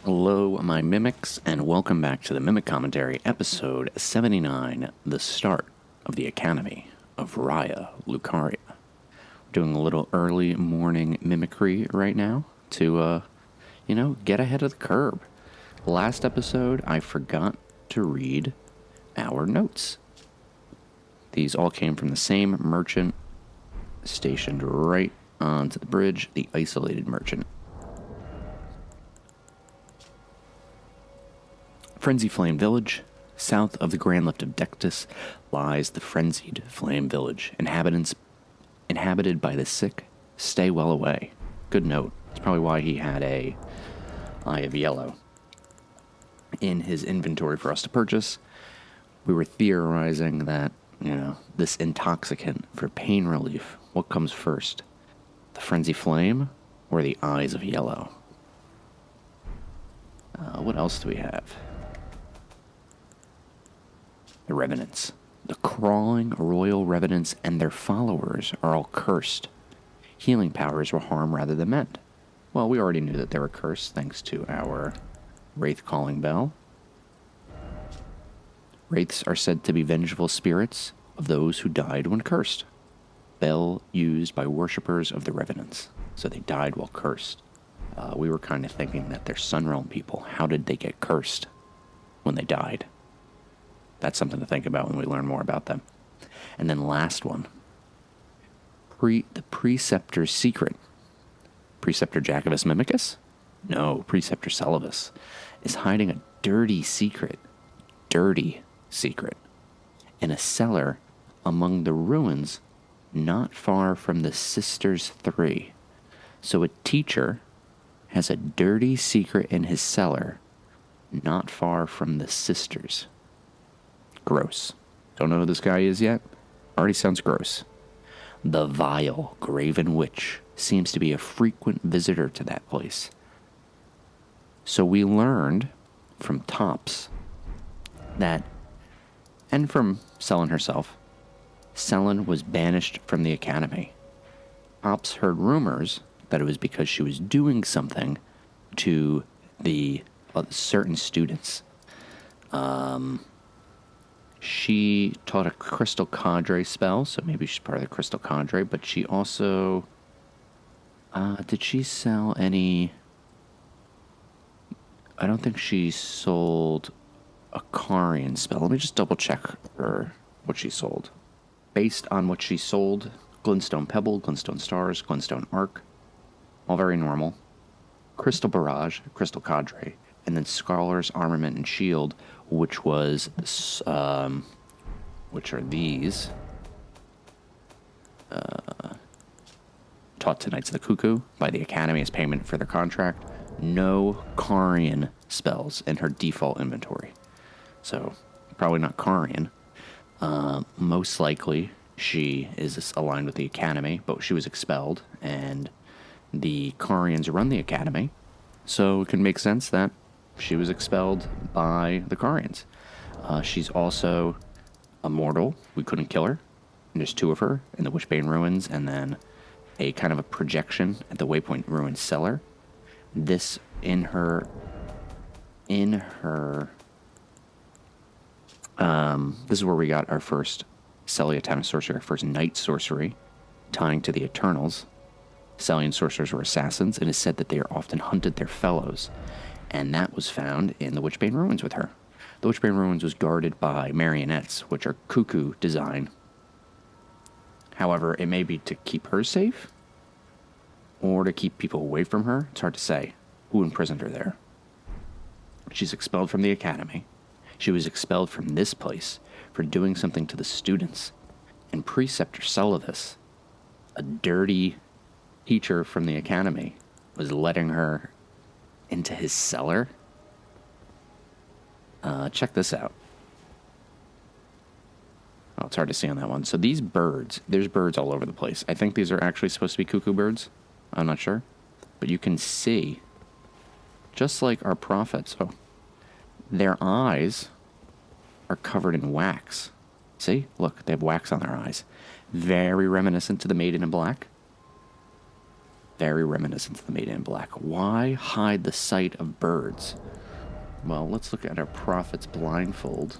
Hello, my mimics, and welcome back to the Mimic Commentary, episode 79, the start of the Academy of Raya, Lucaria. We're doing a little early morning mimicry right now to, get ahead of the curve. Last episode, I forgot to read our notes. These all came from the same merchant stationed right onto the bridge, the isolated merchant. Frenzy Flame Village. South of the Grand Lift of Dectus lies the Frenzied Flame Village. Inhabited by the sick, stay well away. Good note. That's probably why he had a Eye of Yellow in his inventory for us to purchase. We were theorizing that, this intoxicant for pain relief, what comes first? The Frenzy Flame or the Eyes of Yellow? What else do we have? The Revenants. The crawling royal revenants and their followers are all cursed. Healing powers will harm rather than mend. Well, we already knew that they were cursed thanks to our Wraith Calling Bell. Wraiths are said to be vengeful spirits of those who died when cursed. Bell used by worshippers of the Revenants, so they died while cursed. We were kind of thinking that they're Sunrealm people. How did they get cursed when they died? That's something to think about when we learn more about them. And then last one. The Preceptor's Secret. Preceptor Jacobus Mimicus? No, Preceptor Cellibus is hiding a dirty secret. Dirty secret. In a cellar among the ruins not far from the Sisters 3. So a teacher has a dirty secret in his cellar not far from the Sisters. Gross. Don't know who this guy is yet? Already sounds gross. The vile Graven Witch seems to be a frequent visitor to that place. So we learned from Tops that, and from Sellen herself, Sellen was banished from the academy. Tops heard rumors that it was because she was doing something to the certain students. She taught a Crystal Cadre spell, so maybe she's part of the Crystal Cadre, but she also... did she sell any... I don't think she sold a Carian spell. Let me just double check her, what she sold. Based on what she sold, Glintstone Pebble, Glintstone Stars, Glintstone Arc, all very normal. Crystal Barrage, Crystal Cadre, and then Scholar's Armament and Shield, which was, which are these. Taught to Knights of the Cuckoo by the Academy as payment for their contract. No Carian spells in her default inventory. So, probably not Carian. Most likely, she is aligned with the Academy, but she was expelled, and the Carians run the Academy. So, it can make sense that she was expelled by the Carians. She's also immortal. We couldn't kill her. And there's two of her in the Witchbane Ruins, and then a kind of a projection at the Waypoint Ruins cellar. This this is where we got our first Celiatana sorcery, our first night sorcery, tying to the Eternals. Celian sorcerers were assassins, and it is said that they are often hunted their fellows. And that was found in the Witchbane Ruins with her. The Witchbane Ruins was guarded by marionettes, which are Cuckoo design. However, it may be to keep her safe, or to keep people away from her. It's hard to say who imprisoned her there. She's expelled from the academy. She was expelled from this place for doing something to the students. And Preceptor Cellibus, a dirty teacher from the academy, was letting her into his cellar. Check this out. Oh, it's hard to see on that one. So these birds, there's birds all over the place. I think these are actually supposed to be cuckoo birds. I'm not sure. But you can see, just like our prophets, their eyes are covered in wax. See? Look, they have wax on their eyes. Very reminiscent to the Maiden in Black. Very reminiscent of the Maiden in Black. Why hide the sight of birds? Well, let's look at our prophet's blindfold.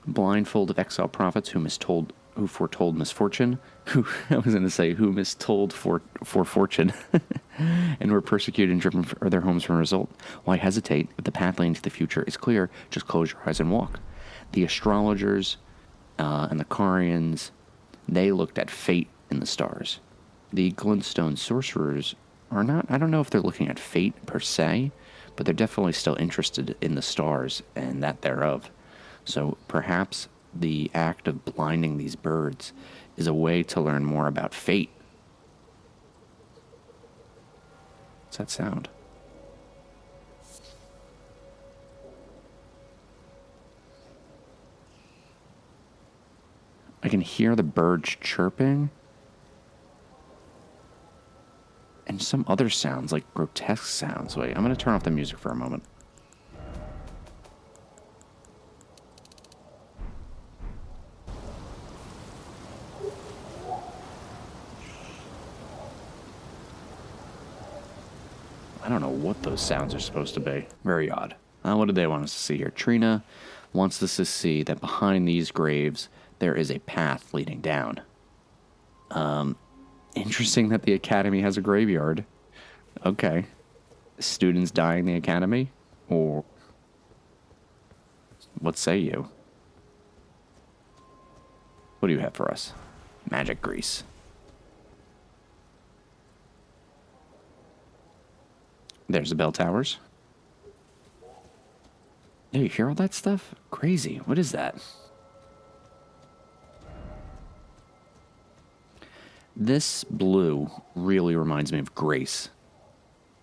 Blindfold of exile prophets who foretold misfortune. Who I was going to say who mistold for fortune, and were persecuted and driven from their homes from a result. Why hesitate if the path leading to the future is clear? Just close your eyes and walk. The astrologers and the Carians, they looked at fate in the stars. The glintstone sorcerers are not. I don't know if they're looking at fate per se, but they're definitely still interested in the stars and that thereof. So perhaps the act of blinding these birds is a way to learn more about fate. What's that sound? I can hear the birds chirping. And some other sounds, like grotesque sounds. Wait, I'm going to turn off the music for a moment. I don't know what those sounds are supposed to be. Very odd. What did they want us to see here? Trina wants us to see that behind these graves, there is a path leading down. Interesting that the academy has a graveyard. Okay. Students die in the academy? Or what say you? What do you have for us? Magic grease. There's the bell towers. Yeah, you hear all that stuff? Crazy. What is that? This blue really reminds me of grace.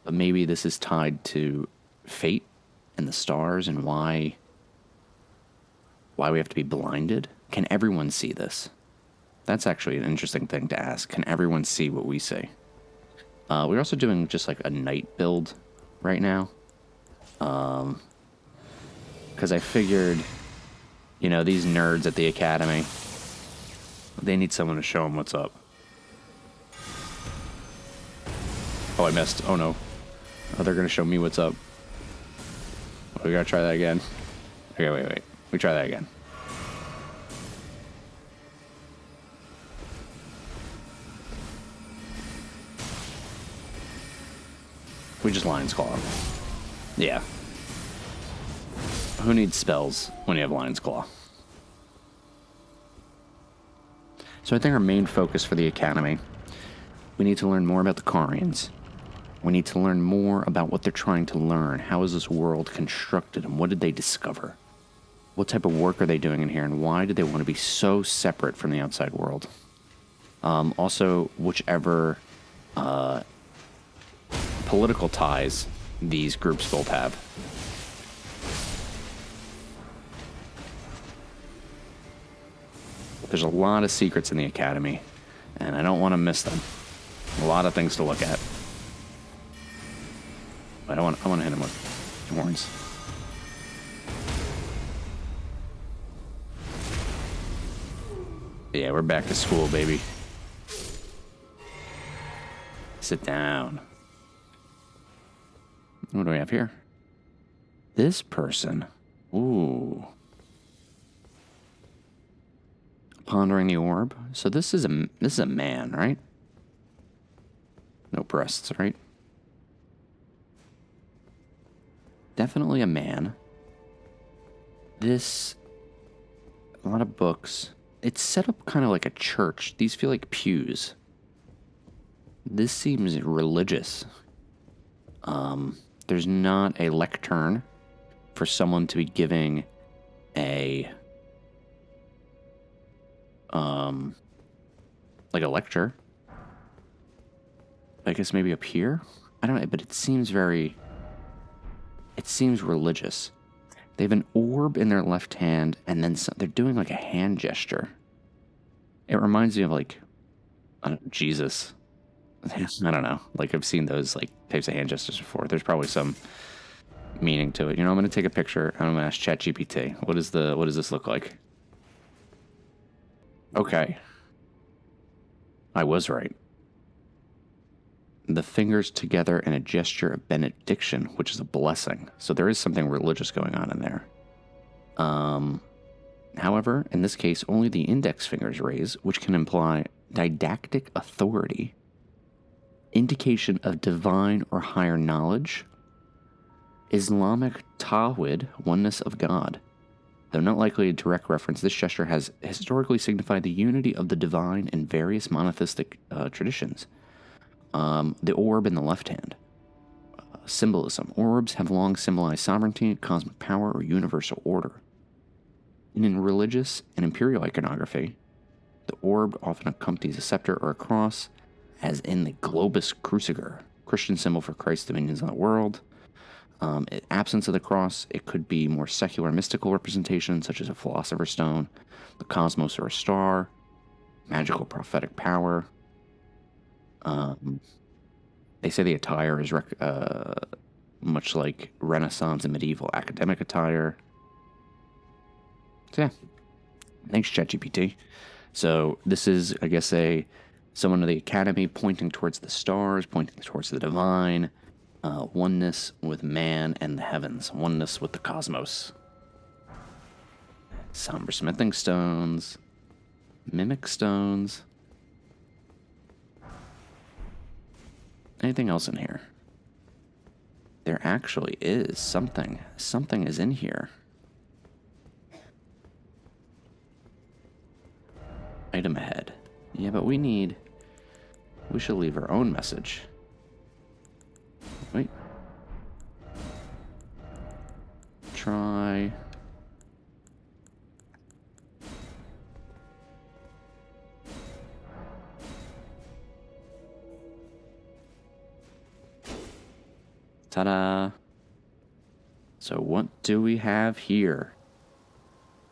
But maybe this is tied to fate and the stars and why we have to be blinded. Can everyone see this? That's actually an interesting thing to ask. Can everyone see what we see? We're also doing just like a night build right now. Because I figured, these nerds at the academy, they need someone to show them what's up. Oh, I missed. Oh, no. Oh, they're going to show me what's up. Oh, we got to try that again. Okay, wait. We try that again. We just Lion's Claw. Yeah. Who needs spells when you have Lion's Claw? So I think our main focus for the Academy, we need to learn more about the Carians. We need to learn more about what they're trying to learn. How is this world constructed and what did they discover? What type of work are they doing in here and why do they want to be so separate from the outside world? Also, whichever political ties these groups both have. There's a lot of secrets in the Academy, and I don't want to miss them. A lot of things to look at. But I want to hit him with horns. Yeah, we're back to school, baby. Sit down. What do we have here? This person. Ooh. Pondering the orb. So this is a man, right? No breasts, right? Definitely a man. A lot of books. It's set up kind of like a church. These feel like pews. This seems religious. There's not a lectern for someone to be giving like a lecture. I guess maybe up here? I don't know, but it seems religious. They have an orb in their left hand, and then they're doing like a hand gesture. It reminds me of like, Jesus. I don't know. Like I've seen those like types of hand gestures before. There's probably some meaning to it. I'm going to take a picture and I'm going to ask ChatGPT. What does this look like? Okay. I was right. the fingers together in a gesture of benediction, which is a blessing. So there is something religious going on in there. However, in this case, only the index fingers raise, which can imply didactic authority, indication of divine or higher knowledge, Islamic tawhid, oneness of God. Though not likely a direct reference, this gesture has historically signified the unity of the divine in various monotheistic traditions. The orb in the left hand. Symbolism. Orbs have long symbolized sovereignty, cosmic power, or universal order. And in religious and imperial iconography, the orb often accompanies a scepter or a cross, as in the globus cruciger, Christian symbol for Christ's dominions on the world. Absence of the cross, it could be more secular mystical representation, such as a philosopher's stone, the cosmos or a star, magical prophetic power. They say the attire is much like Renaissance and medieval academic attire. So yeah, thanks ChatGPT. So this is, I guess, someone of the academy pointing towards the stars, pointing towards the divine, oneness with man and the heavens, oneness with the cosmos. Somber smithing stones, mimic stones. Anything else in here? There actually is something. Something is in here. Item ahead. Yeah, but we should leave our own message. Wait. Try. Ta-da. So what do we have here?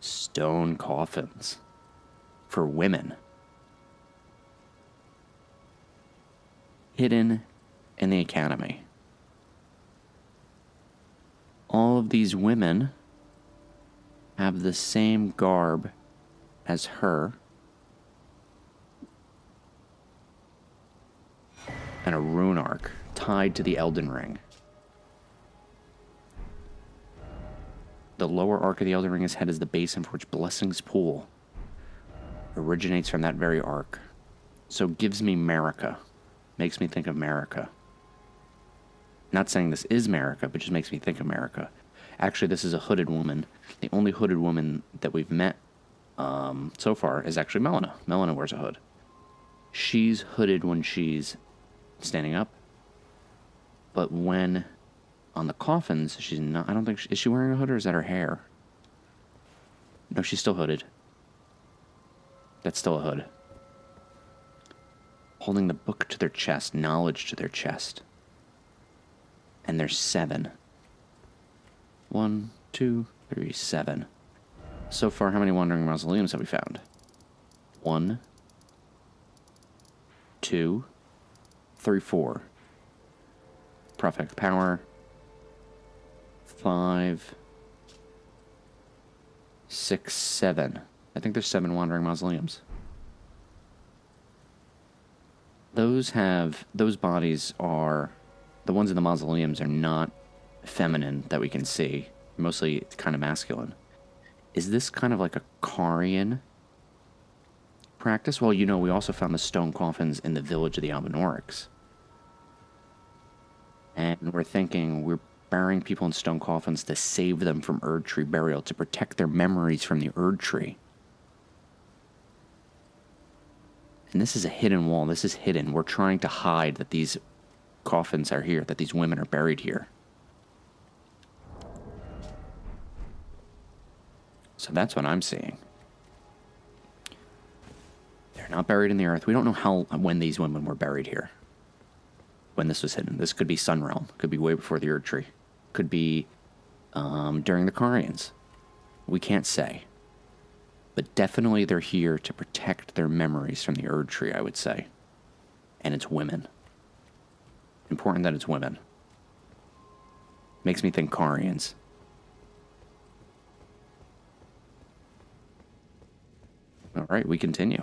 Stone coffins. For women. Hidden in the academy. All of these women have the same garb as her. And a rune arc tied to the Elden Ring. The lower arc of the Elden Ring's head is the basin for which blessings pool. Originates from that very arc. So gives me Marika. Makes me think of Marika. Not saying this is Marika, but just makes me think of Marika. Actually, this is a hooded woman. The only hooded woman that we've met so far is actually Melina. Melina wears a hood. She's hooded when she's standing up. But when on the coffins, she's not. I don't think. Is she wearing a hood or is that her hair? No, she's still hooded. That's still a hood. Holding the book to their chest, knowledge to their chest. And there's 7. 1, 2, 3, 7. So far, how many wandering mausoleums have we found? 1, 2, 3, 4. Prophetic power. 5, 6, 7. I think there's 7 wandering mausoleums. Those bodies are, the ones in the mausoleums are not feminine that we can see. Mostly kind of masculine. Is this kind of like a Carian practice? Well, you know, we also found the stone coffins in the village of the Albinorics. And we're thinking we're burying people in stone coffins to save them from Erd Tree burial, to protect their memories from the Erd Tree. And this is a hidden wall. This is hidden. We're trying to hide that these coffins are here, that these women are buried here. So that's what I'm seeing. They're not buried in the earth. We don't know when these women were buried here. When this was hidden. This could be Sunrealm. Could be way before the Erd Tree. Could be during the Carians. We can't say. But definitely they're here to protect their memories from the Erd Tree, I would say. And it's women. Important that it's women. Makes me think Carians. Alright, we continue.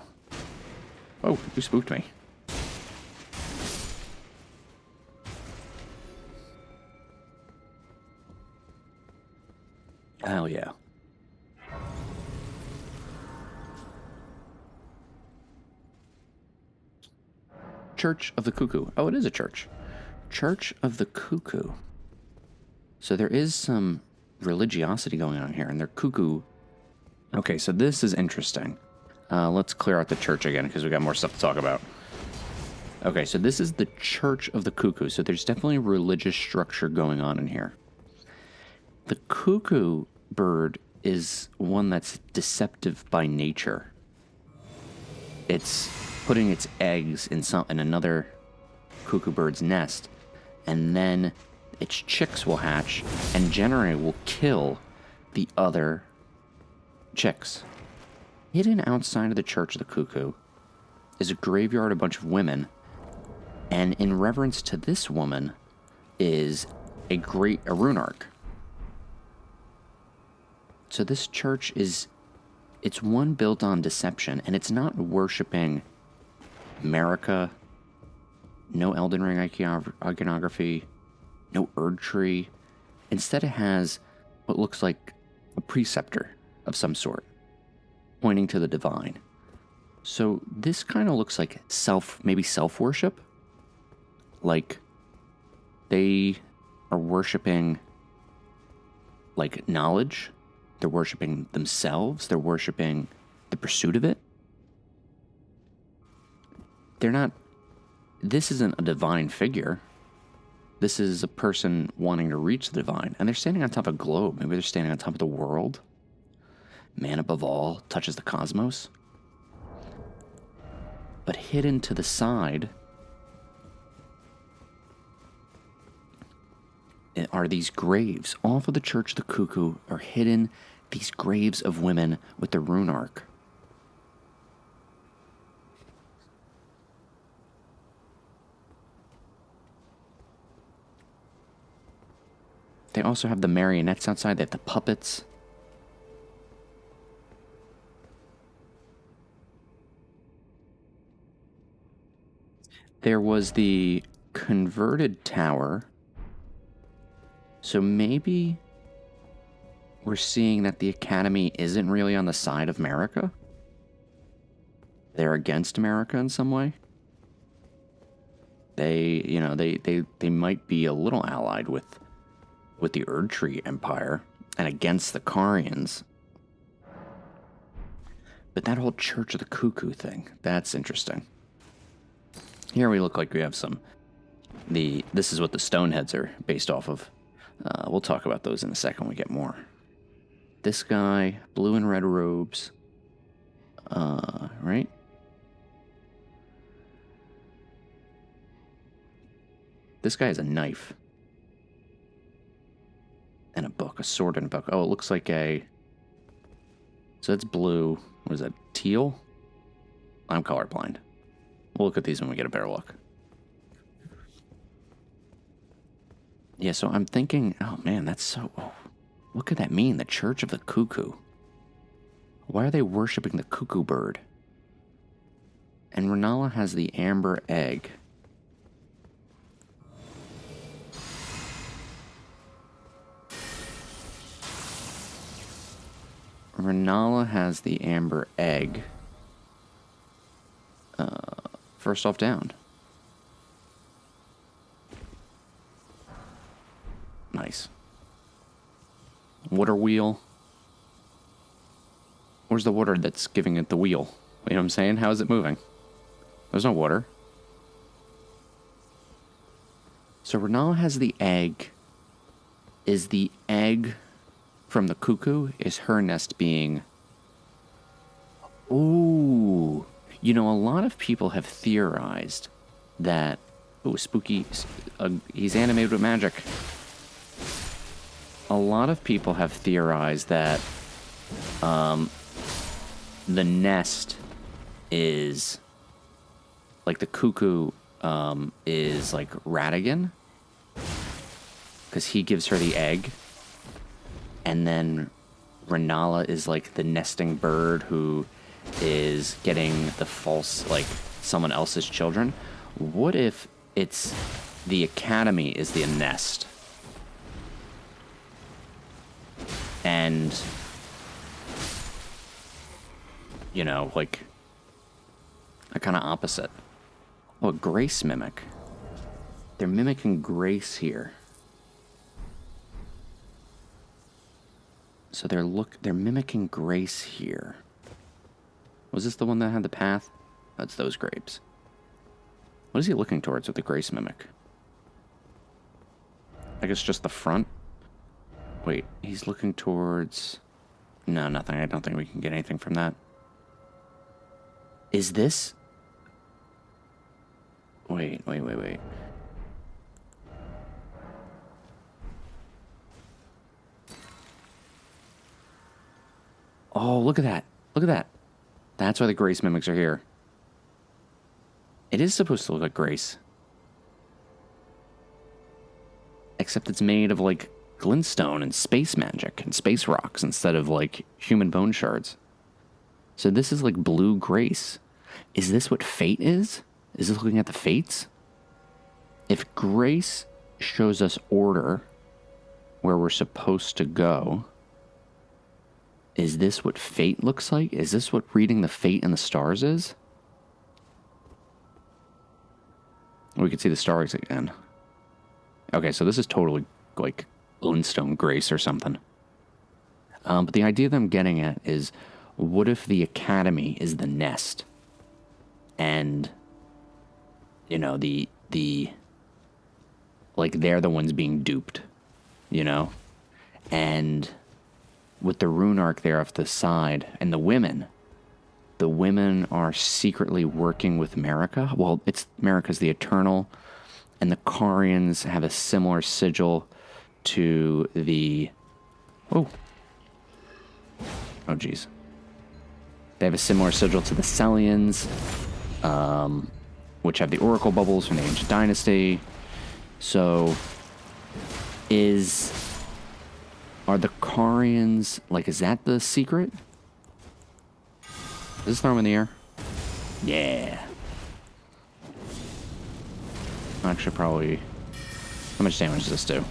Oh, you spooked me. Hell yeah. Church of the Cuckoo. Oh, it is a church. Church of the Cuckoo. So there is some religiosity going on here, and they're cuckoo. Okay, so this is interesting. Let's clear out the church again, because we got more stuff to talk about. Okay, so this is the Church of the Cuckoo. So there's definitely religious structure going on in here. The cuckoo bird is one that's deceptive by nature. It's putting its eggs in another cuckoo bird's nest, and then its chicks will hatch and generally will kill the other chicks. Hidden outside of the Church of the Cuckoo is a graveyard, a bunch of women, and in reverence to this woman is a rune arc. So this church it's one built on deception, and it's not worshiping America, no Elden Ring iconography, no Erd tree. Instead it has what looks like a preceptor of some sort, pointing to the divine. So this kind of looks like maybe self-worship. Like they are worshiping like knowledge. They're worshiping themselves. They're worshiping the pursuit of it. This isn't a divine figure. This is a person wanting to reach the divine. And they're standing on top of a globe. Maybe they're standing on top of the world. Man above all touches the cosmos. But hidden to the side are these graves. Off of the Church of the Cuckoo are hidden these graves of women with the rune arc. They also have the marionettes outside. They have the puppets. There was the converted tower. So maybe we're seeing that the Academy isn't really on the side of America. They're against America in some way. They might be a little allied with the Erd Tree Empire and against the Carians. But that whole Church of the Cuckoo thing, that's interesting. Here we look like we have this is what the Stoneheads are based off of. We'll talk about those in a second when we get more. This guy, blue and red robes. Right? This guy has a knife. And a book, a sword and a book. Oh, it looks like so it's blue. What is that, teal? I'm colorblind. We'll look at these when we get a better look. Yeah, so I'm thinking, oh man, that's so... Oh, what could that mean? The Church of the Cuckoo. Why are they worshiping the cuckoo bird? And Renala has the amber egg. Renala has the amber egg. First off down. Nice. Water wheel. Where's the water that's giving it the wheel? You know what I'm saying? How is it moving? There's no water. So Renala has the egg. Is the egg from the cuckoo? Is her nest being... Ooh. You know, a lot of people have theorized that... Ooh, spooky... he's animated with magic. A lot of people have theorized that the nest is... Like, the cuckoo is, like, Radigan. Because he gives her the egg. And then Renala is, like, the nesting bird who is getting the false, like, someone else's children. What if it's the Academy is the nest? And, you know, like, a kind of opposite. Oh, a grace mimic. They're mimicking grace here. So they're mimicking grace here. Was this the one that had the path? That's those grapes. What is he looking towards with the grace mimic? I guess just the front? Wait, he's looking towards... No, nothing. I don't think we can get anything from that. Is this... Wait. Oh, look at that. Look at that. That's why the grace mimics are here. It is supposed to look like grace. Except it's made of, like, glintstone and space magic and space rocks instead of, like, human bone shards. So this is, like, blue grace. Is this what fate is? Is this looking at the fates? If grace shows us order, where we're supposed to go... Is this what fate looks like? Is this what reading the fate in the stars is? We can see the stars again. Okay, so this is totally like glintstone grace or something. But the idea that I'm getting at is, what if the academy is the nest? And, you know, like they're the ones being duped, you know? And... with the rune arc there off the side, and the women are secretly working with Marika. Well, Marika's the Eternal, and the Carians have a similar sigil to the... Oh, geez. They have a similar sigil to the Sellians, which have the Oracle bubbles from the Ancient Dynasty. So, are the Carians, like, is that the secret? Does this throw them in the air? Yeah. Actually, probably... How much damage does this do?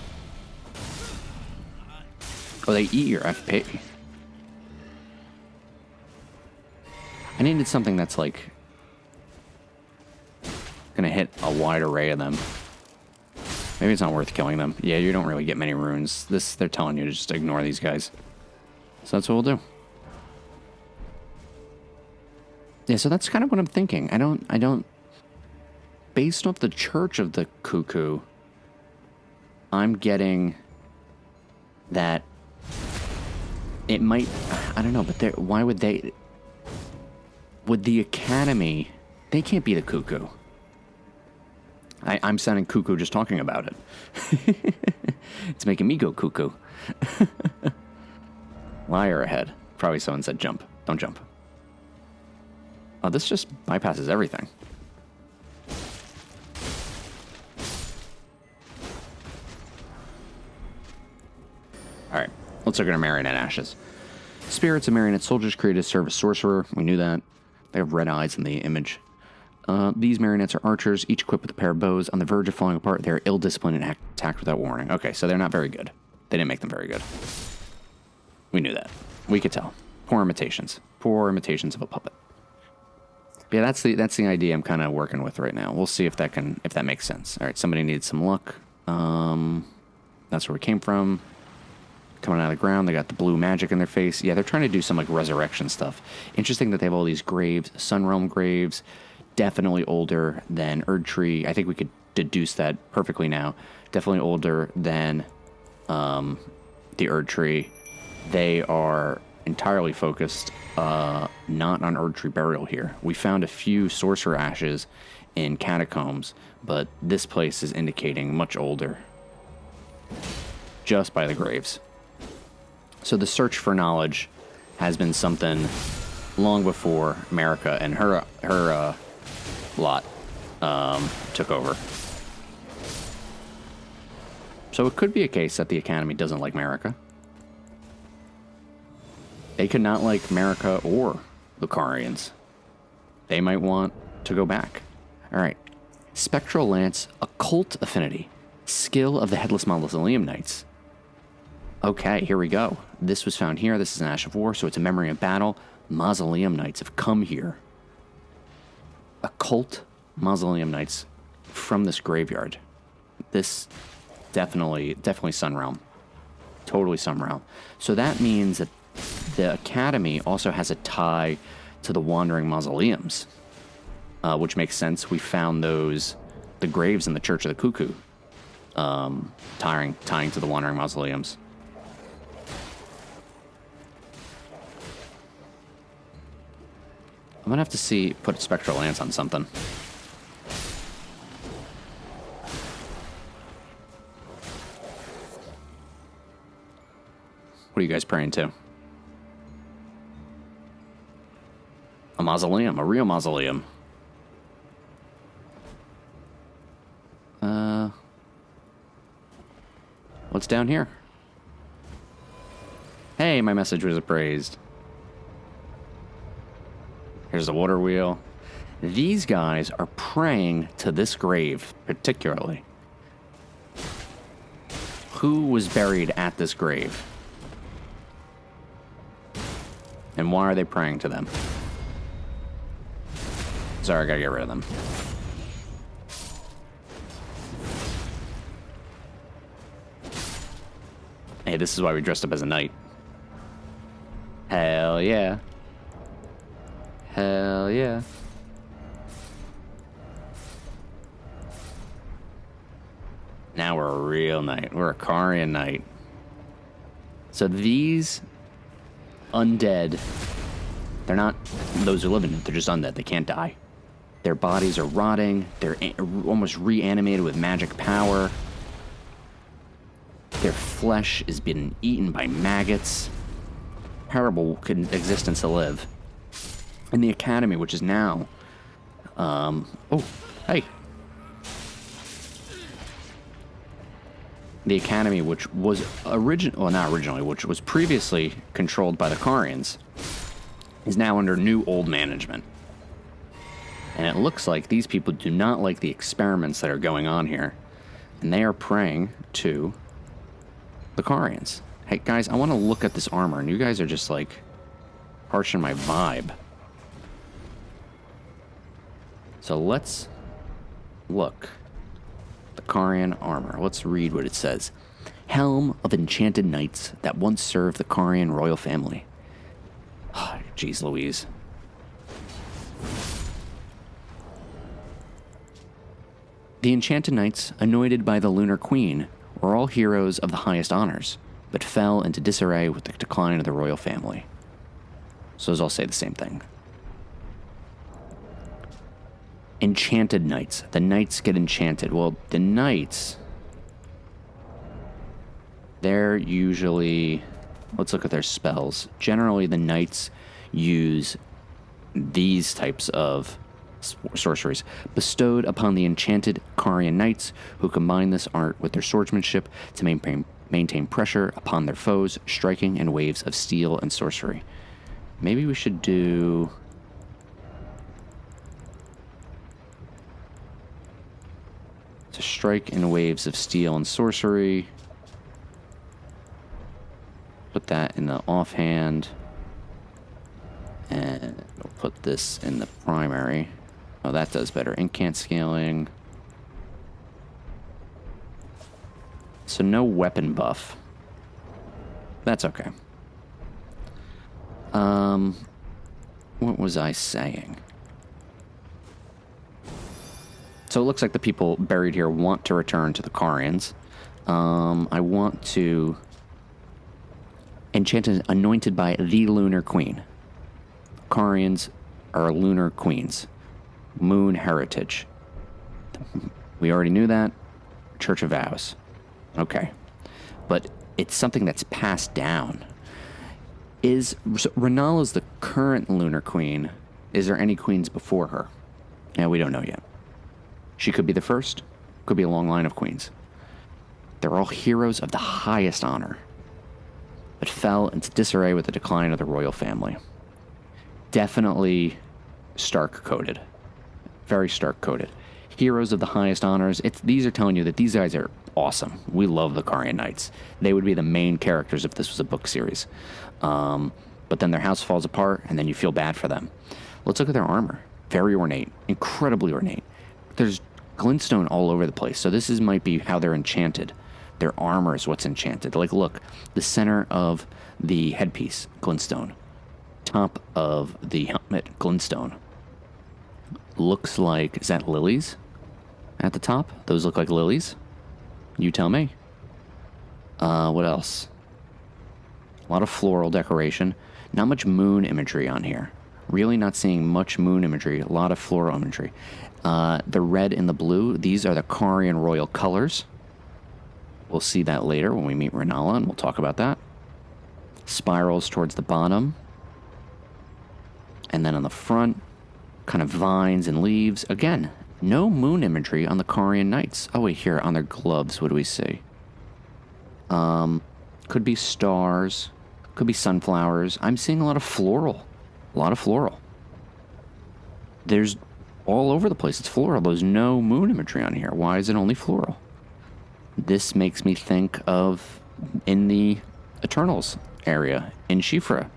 Oh, they eat your FP. I needed something that's, like... gonna hit a wide array of them. Maybe it's not worth killing them. Yeah, you don't really get many runes. They're telling you to just ignore these guys. So that's what we'll do. Yeah, so that's kind of what I'm thinking. I don't... Based off the Church of the Cuckoo, I'm getting that it might... I don't know, but why would they... Would the Academy... They can't be the Cuckoo. I'm sounding cuckoo just talking about it. It's making me go cuckoo. Liar ahead. Probably someone said jump. Don't jump. Oh, this just bypasses everything. Alright, let's look at our Marionette Ashes. Spirits of Marionette soldiers created to serve a sorcerer. We knew that. They have red eyes in the image. These marionettes are archers, each equipped with a pair of bows. On the verge of falling apart, they are ill-disciplined and attacked without warning. Okay, so they're not very good. They didn't make them very good. We knew that. We could tell. Poor imitations. Poor imitations of a puppet. But yeah, that's the idea I'm kind of working with right now. We'll see if that makes sense. All right, somebody needs some luck. That's where we came from. Coming out of the ground, they got the blue magic in their face. Yeah, they're trying to do some like resurrection stuff. Interesting that they have all these graves, Sunrealm graves. Definitely older than Erdtree. I think we could deduce that perfectly now. Definitely older than the Erdtree. They are entirely focused not on Erdtree burial here. We found a few sorcerer ashes in catacombs, but this place is indicating much older just by the graves. So the search for knowledge has been something long before Marika and her lot took over. So it could be a case that the Academy doesn't like Marika. They could not like Marika or Lucarians. They might want to go back. Alright. Spectral Lance, Occult Affinity. Skill of the Headless Mausoleum Knights. Okay, here we go. This was found here. This is an Ash of War, so it's a memory of battle. Mausoleum Knights have come here. Occult Mausoleum Knights from this graveyard. This definitely Sunrealm. Totally Sunrealm. So that means that the Academy also has a tie to the Wandering Mausoleums, which makes sense. We found the graves in the Church of the Cuckoo, tying to the Wandering Mausoleums. I'm gonna have to put Spectral Lance on something. What are you guys praying to? A mausoleum, a real mausoleum. What's down here? Hey, my message was appraised. Here's the water wheel. These guys are praying to this grave, particularly. Who was buried at this grave? And why are they praying to them? Sorry, I gotta get rid of them. Hey, this is why we dressed up as a knight. Hell yeah. Hell yeah. Now we're a real knight. We're a Carian knight. So these undead, they're not those who live in it. They're just undead. They can't die. Their bodies are rotting. They're almost reanimated with magic power. Their flesh is being eaten by maggots. Terrible existence to live. And the Academy, which is now... oh, hey. The Academy, which was which was previously controlled by the Carians, is now under new old management. And it looks like these people do not like the experiments that are going on here. And they are praying to the Carians. Hey, guys, I want to look at this armor, and you guys are just, like, harshing my vibe. So let's look. The Carian armor. Let's read what it says. Helm of enchanted knights that once served the Carian royal family. Jeez Louise. The enchanted knights, anointed by the Lunar Queen, were all heroes of the highest honors, but fell into disarray with the decline of the royal family. So those all say the same thing. Enchanted knights. The knights get enchanted. Well, the knights, they're usually... Let's look at their spells. Generally, the knights use these types of sorceries bestowed upon the enchanted Carian knights who combine this art with their swordsmanship to maintain pressure upon their foes, striking in waves of steel and sorcery. Maybe we should do... to strike in waves of steel and sorcery. Put that in the offhand. And we'll put this in the primary. Oh, that does better. Incant scaling. So no weapon buff. That's okay. What was I saying? So it looks like the people buried here want to return to the Carians. I want to... Enchanted, anointed by the Lunar Queen. Carians are lunar queens. Moon heritage. We already knew that. Church of Vows. Okay. But it's something that's passed down. Renala's the current lunar queen. Is there any queens before her? Yeah, we don't know yet. She could be the first. Could be a long line of queens. They're all heroes of the highest honor, but fell into disarray with the decline of the royal family. Definitely Stark-coded. Very Stark-coded. Heroes of the highest honors. These are telling you that these guys are awesome. We love the Carian Knights. They would be the main characters if this was a book series. But then their house falls apart, and then you feel bad for them. Let's look at their armor. Very ornate. Incredibly ornate. There's glintstone all over the place. So this might be how they're enchanted. Their armor is what's enchanted. Like, look, the center of the headpiece, glintstone. Top of the helmet, glintstone. Looks like, is that lilies at the top? Those look like lilies? You tell me. What else? A lot of floral decoration. Not much moon imagery on here. Really not seeing much moon imagery. A lot of floral imagery. The red and the blue, these are the Carian royal colors. We'll see that later when we meet Renala, and we'll talk about that. Spirals towards the bottom. And then on the front, kind of vines and leaves. Again, no moon imagery on the Carian Knights. Oh, wait, here, on their gloves, what do we see? Could be stars. Could be sunflowers. I'm seeing a lot of floral. A lot of floral. There's all over the place. It's floral. There's no moon imagery on here. Why is it only floral? This makes me think of in the Eternals area in Shifra.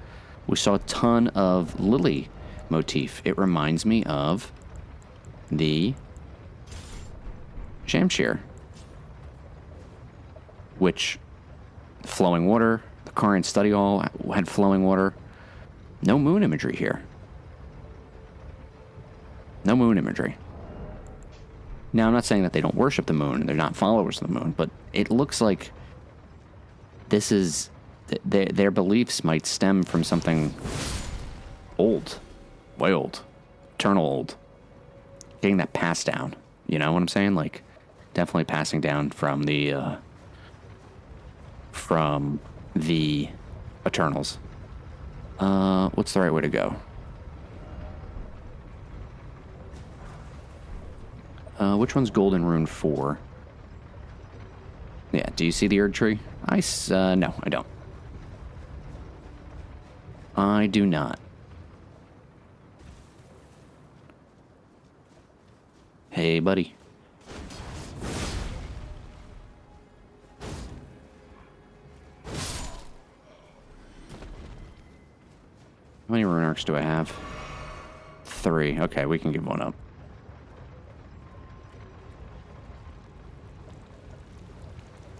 We saw a ton of lily motif. It reminds me of the Shamshir, which flowing water, the Carian study hall had flowing water. No moon imagery here. No moon imagery. Now, I'm not saying that they don't worship the moon, they're not followers of the moon, but it looks like this is, their beliefs might stem from something old, way old, eternal old. Getting that passed down, you know what I'm saying? Like, definitely passing down from the Eternals. What's the right way to go? Which one's Golden Rune 4? Yeah, do you see the Erd Tree? No, I don't. I do not. Hey, buddy. How many rune arcs do I have? 3. Okay, we can give one up.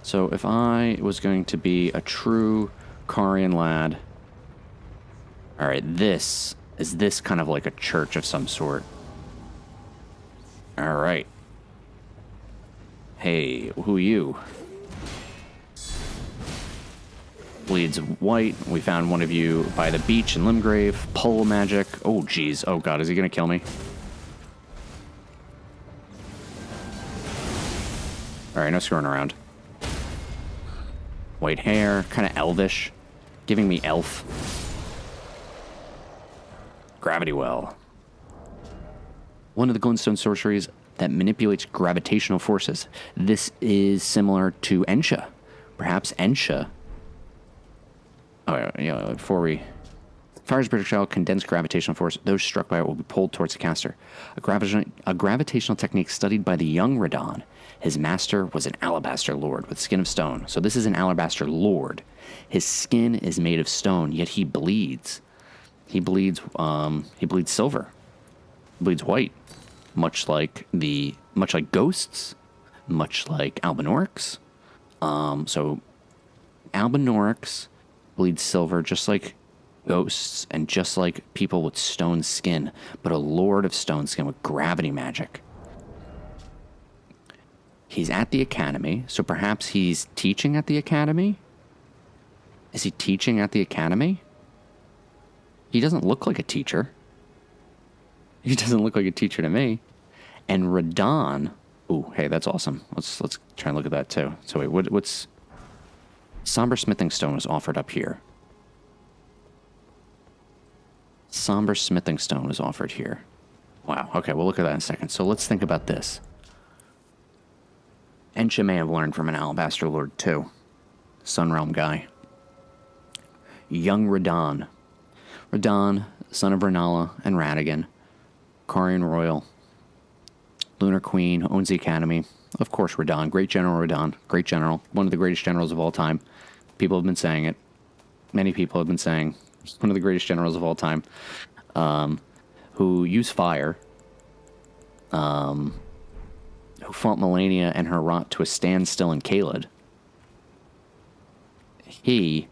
So if I was going to be a true Carian lad... Alright, is this kind of like a church of some sort? Alright. Hey, who are you? Bleeds white. We found one of you by the beach in Limgrave. Pole magic. Oh, jeez. Oh, God. Is he going to kill me? Alright, no screwing around. White hair. Kind of elvish. Giving me elf. Gravity well. One of the glintstone sorceries that manipulates gravitational forces. This is similar to Ensha. Perhaps Ensha... Oh, yeah, before we... Fires a projectile, condensed gravitational force. Those struck by it will be pulled towards the caster. A gravitational technique studied by the young Radon. His master was an alabaster lord with skin of stone. So this is an alabaster lord. His skin is made of stone, yet he bleeds. He bleeds silver. He bleeds white. Much like ghosts. Much like Albinaurics. So Albinaurics bleed silver just like ghosts and just like people with stone skin, but a lord of stone skin with gravity magic. He's at the academy, so perhaps he's teaching at the academy? Is he teaching at the academy? He doesn't look like a teacher. He doesn't look like a teacher to me. And Radon, ooh, hey, that's awesome. Let's try and look at that too. So wait, what's... Somber Smithing Stone was offered up here. Somber Smithing Stone was offered here. Wow, okay, we'll look at that in a second. So let's think about this. Ensha may have learned from an Alabaster Lord too. Sunrealm guy. Young Radon. Radon, son of Renala and Radigan. Carian Royal. Lunar Queen owns the academy. Of course, Radon. Great General Radon. Great general. One of the greatest generals of all time. People have been saying it. Many people have been saying one of the greatest generals of all time. Who used fire. Who fought Melania and her rot to a standstill in Caelid. He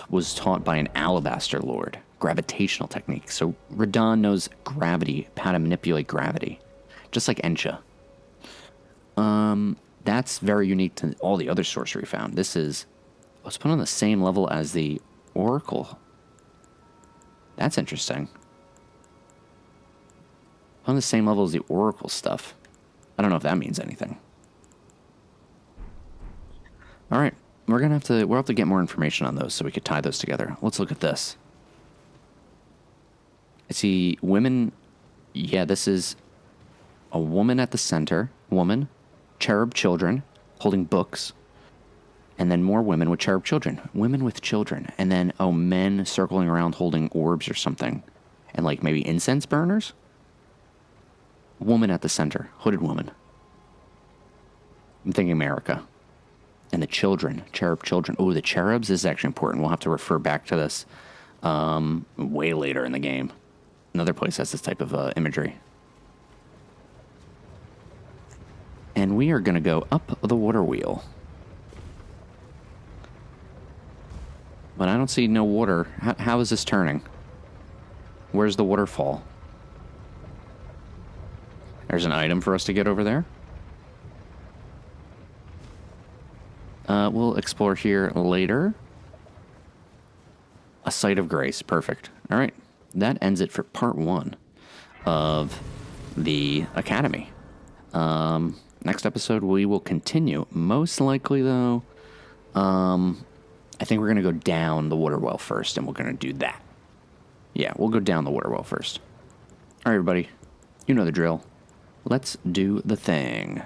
was taught by an alabaster lord gravitational technique. So Radon knows gravity, how to manipulate gravity, just like Ensha. That's very unique to all the other sorcery found. This is, let's put on the same level as the Oracle. That's interesting. On the same level as the Oracle stuff. I don't know if that means anything. All right, we'll have to get more information on those so we could tie those together. Let's look at this. I see women. Yeah, this is a woman at the center. Woman, cherub children holding books, and then more women with cherub children. Women with children, and then men circling around holding orbs or something, and like maybe incense burners. Woman at the center, hooded woman. I'm thinking America. And the children, cherub children. Oh, the cherubs, this is actually important. We'll have to refer back to this way later in the game. Another place has this type of imagery. And we are going to go up the water wheel. But I don't see no water. How is this turning? Where's the waterfall? There's an item for us to get over there. We'll explore here later. A site of grace. Perfect. All right. That ends it for part 1 of the Academy. Next episode, we will continue. Most likely, though, I think we're going to go down the water well first, and we're going to do that. Yeah, we'll go down the water well first. All right, everybody. You know the drill. Let's do the thing.